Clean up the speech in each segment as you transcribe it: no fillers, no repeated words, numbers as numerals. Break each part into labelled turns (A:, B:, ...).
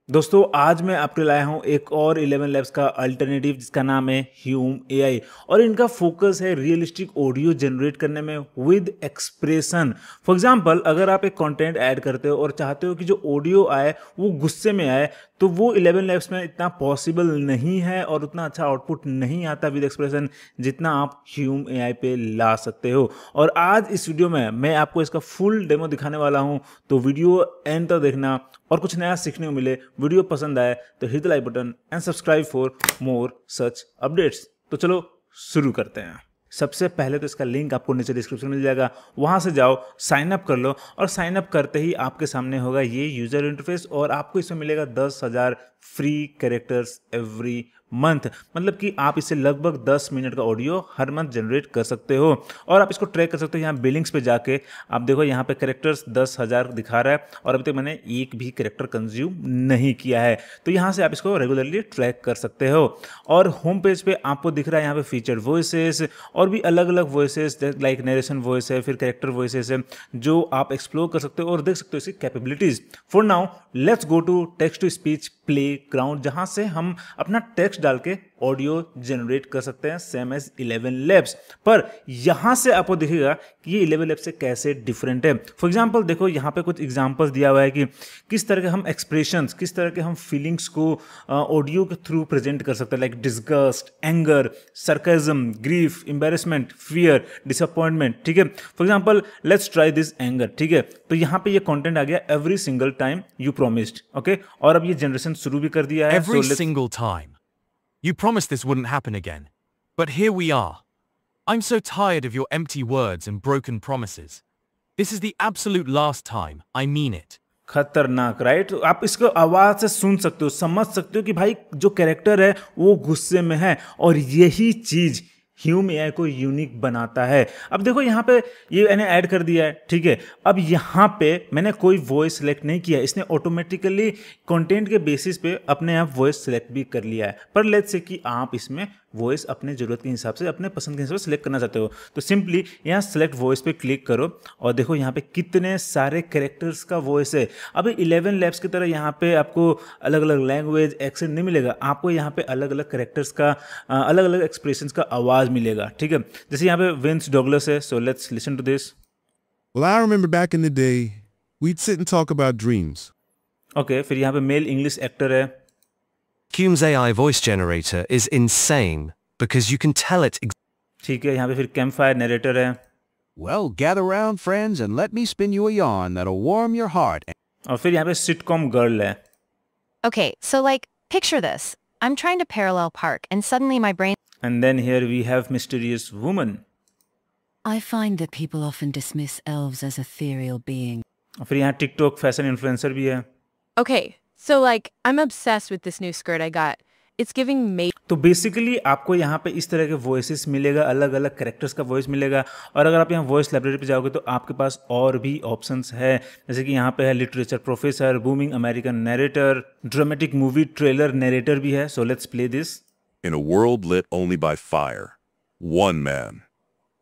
A: दोस्तों आज मैं आपके लाया हूं एक और 11 लैब्स का अल्टरनेटिव जिसका नाम है ह्यूम एआई और इनका फोकस है रियलिस्टिक ऑडियो जनरेट करने में विद एक्सप्रेशन। फॉर एग्जांपल अगर आप एक कंटेंट ऐड करते हो और चाहते हो कि जो ऑडियो आए वो गुस्से में आए तो वो 11 लैब्स में इतना पॉसिबल नहीं है और उतना अच्छा आउटपुट नहीं आता विद एक्सप्रेशन जितना आप ह्यूम एआई पे ला सकते हो। और आज इस वीडियो में मैं आपको इसका फुल डेमो दिखाने वाला हूं, तो वीडियो एंड तक देखना और कुछ नया सीखने को मिले। वीडियो पसंद आए तो hit the like button and subscribe for more such updates. तो चलो शुरू करते हैं। सबसे पहले तो इसका लिंक आपको नीचे डिस्क्रिप्शन में मिल जाएगा, वहां से जाओ साइन अप कर लो और साइन अप करते ही आपके सामने होगा ये यूजर इंटरफेस और आपको इसमें मिलेगा 10,000 फ्री कैरेक्टर्स एवरी मंथ। मतलब कि आप इससे लगभग 10 मिनट का ऑडियो हर मंथ जनरेट कर सकते हो और आप इसको ट्रैक कर सकते हो। यहाँ बिलिंग्स पे जाके आप देखो, यहाँ पे कैरेक्टर्स 10,000 दिखा रहा है और अभी तक मैंने एक भी कैरेक्टर कंज्यूम नहीं किया है। तो यहाँ से आप इसको रेगुलरली ट्रैक कर सकते हो। और होम पेज पे आपको दिख रहा है यहाँ पे फीचर्ड वॉइसेस और भी अलग अलग वॉइसेस लाइक नरेशन वॉइस है, फिर कैरेक्टर वॉइसेस है जो आप एक्सप्लोर कर सकते हो और देख सकते हो इसकी capabilities. For now let's go to text to speech playground, जहां से हम अपना टेक्स्ट डाल के ऑडियो जनरेट कर सकते हैं सेम एज 11 लैब्स। पर यहां से आपको दिखेगा कि ये 11 लैब्स से कैसे डिफरेंट है। फॉर एग्जांपल देखो, यहाँ पे कुछ एग्जांपल्स दिया हुआ है कि किस तरह के हम एक्सप्रेशंस, किस तरह के हम फीलिंग्स को ऑडियो के थ्रू प्रेजेंट कर सकते हैं, like disgust, anger, sarcasm, grief, embarrassment, fear, disappointment. ठीक है, for example let's try this anger. ठीक है, तो यहाँ पे ये कंटेंट आ गया every single time you promised. Okay, और अब ये जनरेशन शुरू भी कर दिया है।
B: Every single time. You promised this wouldn't happen again. But here we are. I'm so tired of your empty words and broken promises. This is the absolute last time. I mean it.
A: खतरनाक, right? आप इसको आवाज से सुन सकते हो, समझ सकते हो कि भाई जो कैरेक्टर है वो गुस्से में है और यही चीज ह्यूम एआई को यूनिक बनाता है। अब देखो यहाँ पे ये मैंने ऐड कर दिया है। ठीक है, अब यहाँ पे मैंने कोई वॉइस सेलेक्ट नहीं किया, इसने ऑटोमेटिकली कंटेंट के बेसिस पे अपने आप वॉइस सेलेक्ट भी कर लिया है। पर लेट्स से कि आप इसमें वॉइस अपने जरूरत के हिसाब से, अपने पसंद के हिसाब से सिलेक्ट करना चाहते हो, तो सिंपली यहाँ सेलेक्ट वॉइस पे क्लिक करो और देखो यहाँ पे कितने सारे कैरेक्टर्स का वॉइस है। अब 11 लैब्स की तरह यहाँ पे आपको अलग अलग लैंग्वेज एक्सेंट नहीं मिलेगा, आपको यहाँ पे अलग अलग कैरेक्टर्स का अलग अलग एक्सप्रेशंस का आवाज मिलेगा। ठीक है, जैसे यहाँ पे विंस डॉगलस है, so let's listen to this.
C: Well, I remember back in the day, we'd sit and talk about dreams.
A: Okay, फिर यहाँ पे मेल इंग्लिश एक्टर है।
D: Hume's AI voice generator is insane because you can tell it
A: ठीक है, यहाँ पे फिर camp fire narrator है।
E: Well, gather round, friends, and let me spin you a yarn that'll warm your heart.
A: और फिर यहाँ पे सिटकॉम गर्ल है।
F: Okay, so like, picture this. I'm trying to parallel park, and suddenly my brain.
A: And then here we have mysterious woman.
G: I find that people often dismiss elves as ethereal beings.
A: और फिर यहाँ TikTok fashion influencer भी है।
H: Okay, so like, I'm obsessed with this new skirt I got. It's giving
A: तो basically आपको यहाँ पे इस तरह के वॉइसेस मिलेगा, अलग अलग कैरेक्टर्स का वॉइस मिलेगा। और अगर आप यहाँ वॉइस लाइब्रेरी पे जाओगे तो आपके पास और भी ऑप्शंस है, जैसे कि यहाँ पे है literature professor, booming American narrator, dramatic movie trailer narrator भी है। So let's play this.
I: In a world lit only by fire, one man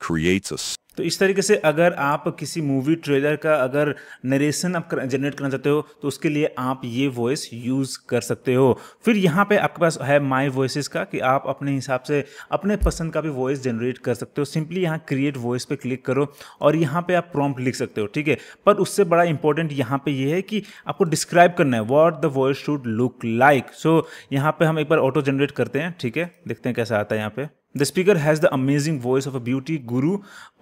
I: creates a
A: तो इस तरीके से अगर आप किसी मूवी ट्रेलर का अगर नरेशन आप जनरेट करना चाहते हो तो उसके लिए आप ये वॉइस यूज़ कर सकते हो। फिर यहाँ पे आपके पास है माई वॉइसेस का, कि आप अपने हिसाब से अपने पसंद का भी वॉइस जनरेट कर सकते हो। सिंपली यहाँ क्रिएट वॉइस पे क्लिक करो और यहाँ पे आप प्रॉम्प्ट लिख सकते हो। ठीक है, पर उससे बड़ा इंपॉर्टेंट यहाँ पे ये है कि आपको डिस्क्राइब करना है what the voice should look like. So यहाँ पे हम एक बार ऑटो जनरेट करते हैं। ठीक है, देखते हैं कैसा आता है यहाँ पे। The speaker has the amazing voice of a beauty guru,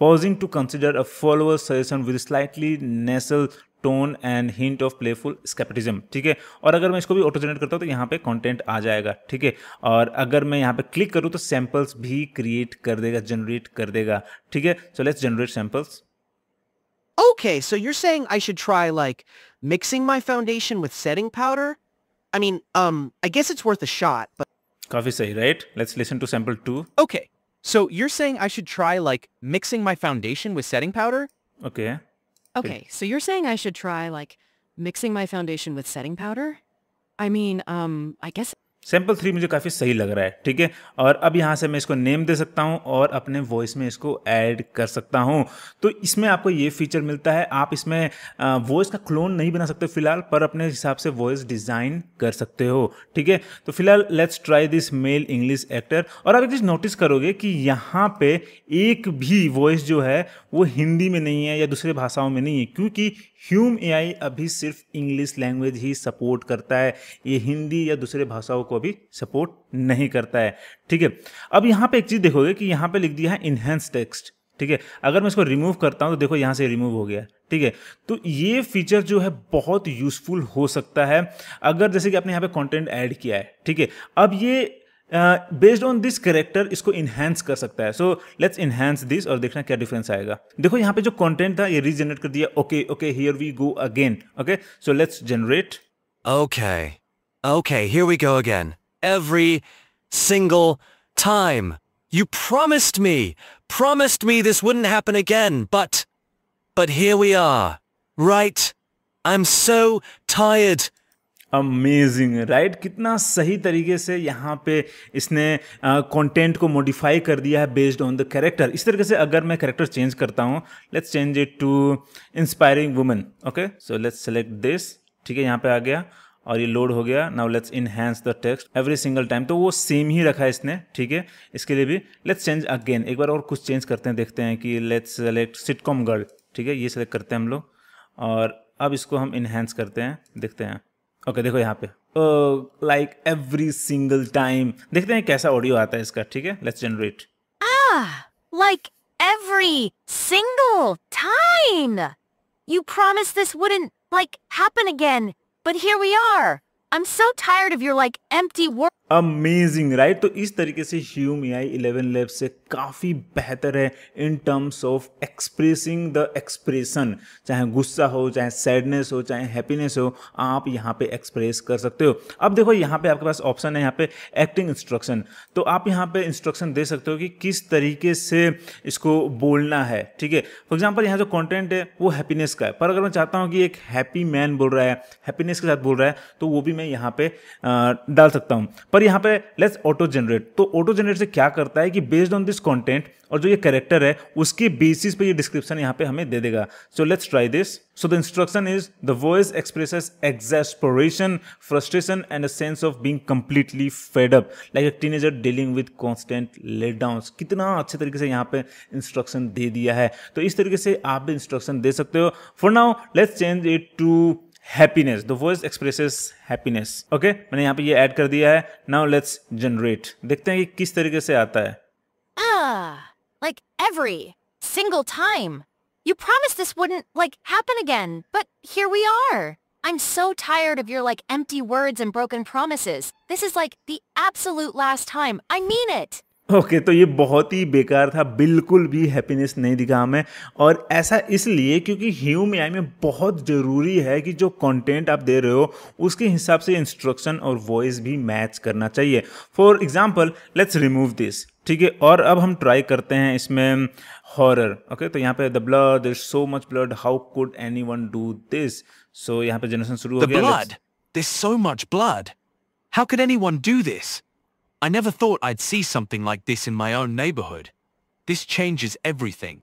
A: pausing to consider a follower's suggestion with slightly nasal tone and hint of playful skepticism। ठीक है, और अगर मैं इसको भी ऑटो जनरेट करता हूँ तो यहाँ पे कंटेंट आ जाएगा। ठीक है, और अगर मैं यहाँ पे क्लिक करूँ तो सैंपल्स भी क्रिएट कर देगा, जनरेट कर देगा। ठीक है, so let's generate samples.
J: Okay, so you're saying I should try, like, mixing my foundation with setting powder? I mean, I guess it's worth a shot, but...
A: काफी सही, right? Let's listen to sample 2।
J: Okay, so you're saying I should try, like, mixing my foundation with setting powder?
A: Okay,
G: Okay, so you're saying I should try, like, mixing my foundation with setting powder? I mean, I guess.
A: Sample 3 मुझे काफ़ी सही लग रहा है, ठीक है। और अब यहाँ से मैं इसको नेम दे सकता हूँ और अपने वॉइस में इसको ऐड कर सकता हूँ। तो इसमें आपको ये फीचर मिलता है, आप इसमें वॉइस का क्लोन नहीं बना सकते फिलहाल, पर अपने हिसाब से वॉइस डिज़ाइन कर सकते हो, ठीक है। तो फिलहाल let's try this male English actor. और आप एक चीज़ नोटिस करोगे कि यहाँ पे एक भी वॉइस जो है वो हिंदी में नहीं है या दूसरे भाषाओं में नहीं है, क्योंकि ह्यूम एआई अभी सिर्फ इंग्लिश लैंग्वेज ही सपोर्ट करता है, ये हिंदी या दूसरे भाषाओं को अभी सपोर्ट नहीं करता है, ठीक है। अब यहाँ पे एक चीज़ देखोगे कि यहाँ पे लिख दिया है इनहेंस टेक्स्ट, ठीक है। अगर मैं इसको रिमूव करता हूँ तो देखो यहाँ से रिमूव हो गया, ठीक है। तो ये फीचर जो है बहुत यूजफुल हो सकता है अगर जैसे कि आपने यहाँ पे कंटेंट ऐड किया है, ठीक है। अब ये बेस्ड ऑन दिस कैरेक्टर इसको इनहेंस कर सकता है। सो लेट्स इनहेंस दिस और देखना क्या डिफरेंस आएगा। देखो यहाँ पे जो कंटेंट था ये रीजनरेट कर दिया। Okay okay, here we go again. Okay, so let's generate.
D: Okay, here we go again. Every single time. You promised me this wouldn't happen again, but here we are. Right? I'm so tired.
A: Amazing, right? कितना सही तरीके से यहाँ पे इसने content को modify कर दिया है बेस्ड ऑन द कैरेक्टर। इस तरीके से अगर मैं कैरेक्टर चेंज करता हूँ, let's change it to inspiring woman. Okay, so let's select this, ठीक है। यहाँ पे आ गया और ये लोड हो गया। Now let's enhance the text every single time. तो वो सेम ही रखा है इसने, ठीक है। इसके लिए भी लेट्स चेंज अगेन, एक बार और कुछ चेंज करते हैं, देखते हैं कि लेट्स सेलेक्ट सिटकॉम गर्ल, ठीक है। ये सेलेक्ट करते हैं हम लोग और अब इसको हम इनहेंस करते हैं, देखते हैं। ओके, देखो यहाँ पे लाइक एवरी सिंगल टाइम, देखते हैं कैसा ऑडियो आता है इसका, ठीक है। Let's generate.
F: Like every single time. You promised this wouldn't, like, happen again, but here we are. I'm so tired of your, like, empty words.
A: Amazing, right? तो इस तरीके से ह्यूम एआई 11 लैब से काफ़ी बेहतर है in terms of expressing the expression. चाहे गुस्सा हो, चाहे सैडनेस हो, चाहे हैप्पीनेस हो, आप यहाँ पे एक्सप्रेस कर सकते हो। अब देखो यहाँ पे आपके पास ऑप्शन है यहाँ पे एक्टिंग इंस्ट्रक्शन। तो आप यहाँ पे इंस्ट्रक्शन दे सकते हो कि किस तरीके से इसको बोलना है, ठीक है। फॉर एग्जाम्पल यहाँ जो कॉन्टेंट है वो हैप्पीनेस का है, पर अगर मैं चाहता हूँ कि एक हैप्पी मैन बोल रहा है, हैप्पीनेस के साथ बोल रहा है, तो वो भी मैं यहाँ पे डाल सकता हूँ। पर यहाँ पे लेट्स ऑटो जनरेट। तो ऑटो जनरेट से क्या करता है कि बेस्ड ऑन दिस कंटेंट और जो ये कैरेक्टर है उसके बेसिस पे ये डिस्क्रिप्शन यहाँ पे हमें दे देगा। So let's try this. So the instruction is the voice expresses exasperation, frustration and a sense of being completely fed up like a teenager dealing with constant let downs. कितना अच्छे तरीके से यहाँ पे इंस्ट्रक्शन दे दिया है। तो इस तरीके से आप भी इंस्ट्रक्शन दे सकते हो। For now let's change it to happiness. The voice expresses happiness. Okay, मैंने यहाँ पे ये ऐड कर दिया है। नाउ लेट्स जनरेट, देखते हैं कि किस तरीके से आता है।
F: Like every single time. You promised this wouldn't, like, happen again, but here we are. I'm so tired of your, like, empty words and broken promises. This is, like, the absolute last time. I mean it.
A: Okay, तो ये बहुत ही बेकार था, बिल्कुल भी happiness नहीं दिखा हमें। और ऐसा इसलिए क्योंकि ह्यूम एआई में बहुत ज़रूरी है कि जो कंटेंट आप दे रहे हो उसके हिसाब से इंस्ट्रक्शन और वॉइस भी मैच करना चाहिए। For example let's remove this, ठीक है। और अब हम ट्राई करते हैं इसमें हॉरर। ओके, तो यहाँ पे the blood, there is so much blood, how could anyone do this. So यहाँ पे जनरेशन शुरू हो
B: The
A: गया।
B: blood! There's so much blood. How could anyone do this? I never thought I'd see something like this in my own neighborhood. This changes everything.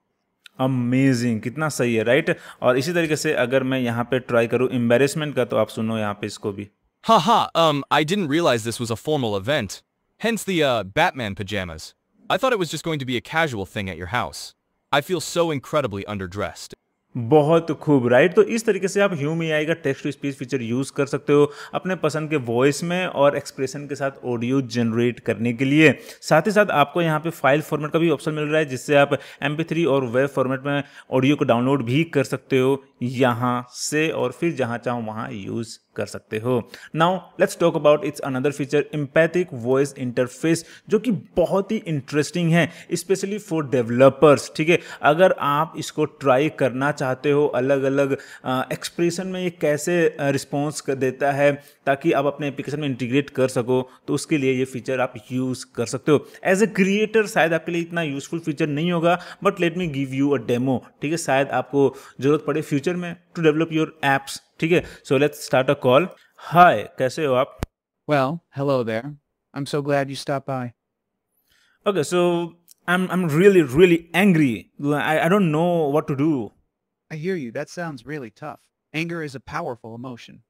A: Amazing, कितना सही है, right? और इसी तरीके से अगर मैं यहाँ पे ट्राई करूँ एम्बेरसमेंट का, तो आप सुनो यहाँ पे इसको भी।
B: Haha, I didn't realize this was a formal event. Hence the, Batman pajamas. I thought it was just going to be a casual thing at your house. I feel so incredibly underdressed.
A: बहुत खूब, right? तो इस तरीके से आप Hume AI का text to speech feature use कर सकते हो अपने पसंद के वॉइस में और एक्सप्रेशन के साथ ऑडियो जनरेट करने के लिए। साथ ही साथ आपको यहाँ पे फाइल फॉर्मेट का भी ऑप्शन मिल रहा है, जिससे आप MP3 और वेब फॉर्मेट में ऑडियो को डाउनलोड भी कर सकते हो यहाँ से, और फिर जहाँ चाहो वहाँ यूज कर सकते हो। Now let's talk about it's another feature, empathic voice interface, जो कि बहुत ही इंटरेस्टिंग है स्पेशली फॉर डेवलपर्स, ठीक है। अगर आप इसको ट्राई करना चाहते हो अलग अलग एक्सप्रेशन में ये कैसे रिस्पॉन्स कर देता है ताकि आप अपने एप्लीकेशन में इंटीग्रेट कर सको, तो उसके लिए ये फीचर आप यूज कर सकते हो। एज ए क्रिएटर शायद आपके लिए इतना यूजफुल फीचर नहीं होगा, but let me give you a demo, ठीक है। शायद आपको जरूरत पड़े फ्यूचर में टू डेवलप योर एप्स, ठीक है। So let's start a call. Hi, कैसे हो आप?
E: Well, hello there. I'm so glad you stopped by.
A: Okay, so I'm really angry. I don't know what to do.
E: I hear you. That sounds really tough. Anger is a powerful emotion,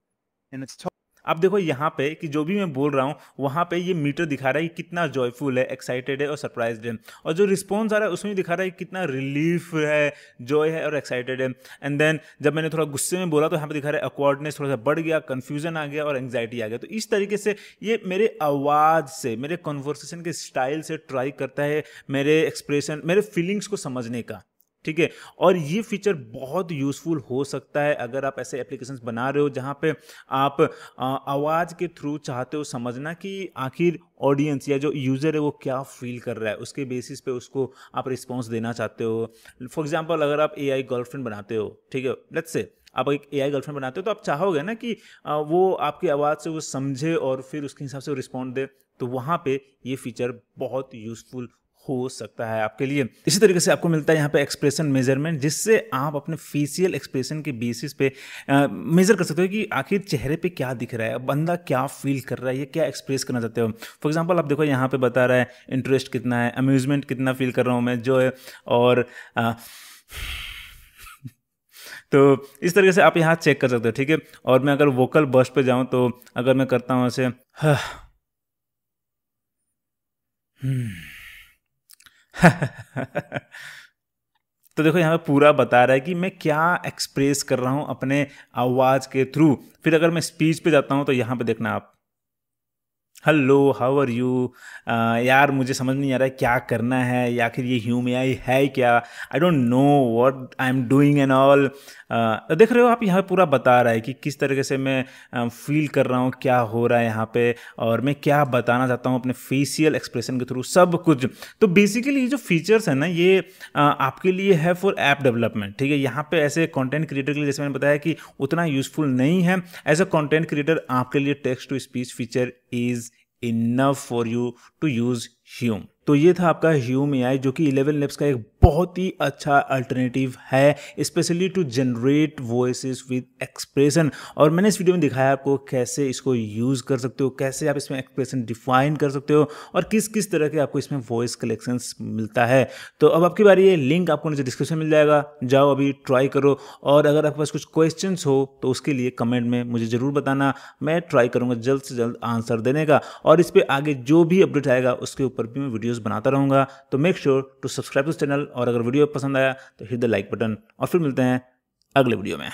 E: and it's
A: अब देखो यहाँ पे कि जो भी मैं बोल रहा हूँ वहाँ पे ये मीटर दिखा रहा है कि कितना जॉयफुल है, एक्साइटेड है और सरप्राइज्ड है, और जो रिस्पॉन्स आ रहा है उसमें भी दिखा रहा है कि कितना रिलीफ है, जॉय है और एक्साइटेड है। एंड देन जब मैंने थोड़ा गुस्से में बोला तो यहाँ पे दिखा रहा है अक्वर्डनेस थोड़ा सा बढ़ गया, कन्फ्यूजन आ गया और एंग्जाइटी आ गया। तो इस तरीके से ये मेरे आवाज़ से, मेरे कॉन्वर्सेशन के स्टाइल से ट्राई करता है मेरे एक्सप्रेशन, मेरे फीलिंग्स को समझने का, ठीक है। और ये फीचर बहुत यूज़फुल हो सकता है अगर आप ऐसे एप्लीकेशंस बना रहे हो जहाँ पे आप आवाज़ के थ्रू चाहते हो समझना कि आखिर ऑडियंस या जो यूज़र है वो क्या फील कर रहा है, उसके बेसिस पे उसको आप रिस्पॉन्स देना चाहते हो। फॉर एग्जांपल अगर आप एआई गर्लफ्रेंड बनाते हो, ठीक है, लेट्स से आप एक एआई गर्लफ्रेंड बनाते हो तो आप चाहोगे ना कि वो आपकी आवाज़ से वो समझे और फिर उसके हिसाब से रिस्पॉन्ड दे। तो वहाँ पे ये फीचर बहुत यूज़फुल हो सकता है आपके लिए। इसी तरीके से आपको मिलता है यहाँ पे एक्सप्रेशन मेजरमेंट, जिससे आप अपने फेशियल एक्सप्रेशन के बेसिस पे मेजर कर सकते हो कि आखिर चेहरे पे क्या दिख रहा है, बंदा क्या फील कर रहा है, ये क्या एक्सप्रेस करना चाहते हो। फॉर एग्जांपल आप देखो यहाँ पे बता रहा है इंटरेस्ट कितना है, अम्यूजमेंट कितना फील कर रहा हूँ मैं, जो है, और तो इस तरीके से आप यहाँ चेक कर सकते हो, ठीक है। और मैं अगर वोकल बर्स्ट पे जाऊँ तो अगर मैं करता हूँ ऐसे तो देखो यहाँ पे पूरा बता रहा है कि मैं क्या एक्सप्रेस कर रहा हूँ अपने आवाज़ के थ्रू। फिर अगर मैं स्पीच पे जाता हूँ तो यहाँ पे देखना आप, हेलो हाउ आर यू, यार मुझे समझ नहीं आ रहा है क्या करना है, या आखिर ये ह्यूम एआई है क्या, I don't know what I am doing and all. देख रहे हो आप, यहाँ पूरा बता रहा है कि किस तरीके से मैं फील कर रहा हूँ, क्या हो रहा है यहाँ पे, और मैं क्या बताना चाहता हूँ अपने फेशियल एक्सप्रेशन के थ्रू, सब कुछ। तो बेसिकली ये जो फीचर्स है ना, ये आपके लिए है फॉर ऐप डेवलपमेंट, ठीक है। यहाँ पे ऐसे कंटेंट क्रिएटर के लिए, जैसे मैंने बताया, कि उतना यूजफुल नहीं है। एज अ कंटेंट क्रिएटर आपके लिए text to speech feature is enough for you to use Hume। तो ये था आपका Hume AI, जो कि 11 Labs का एक बहुत ही अच्छा अल्टरनेटिव है, specially to generate voices with expression. और मैंने इस वीडियो में दिखाया आपको कैसे इसको यूज़ कर सकते हो, कैसे आप इसमें एक्सप्रेशन डिफाइन कर सकते हो, और किस किस तरह के आपको इसमें वॉइस कलेक्शंस मिलता है। तो अब आपकी बारी है, लिंक आपको नीचे डिस्क्रिप्शन मिल जाएगा, जाओ अभी ट्राई करो। और अगर आपके पास कुछ क्वेश्चंस हो तो उसके लिए कमेंट में मुझे ज़रूर बताना, मैं ट्राई करूँगा जल्द से जल्द आंसर देने का। और इस पर आगे जो भी अपडेट आएगा उसके ऊपर भी मैं वीडियोज़ बनाता रहूँगा। तो make sure to subscribe to channel, और अगर वीडियो पसंद आया तो हिट द लाइक बटन, और फिर मिलते हैं अगले वीडियो में।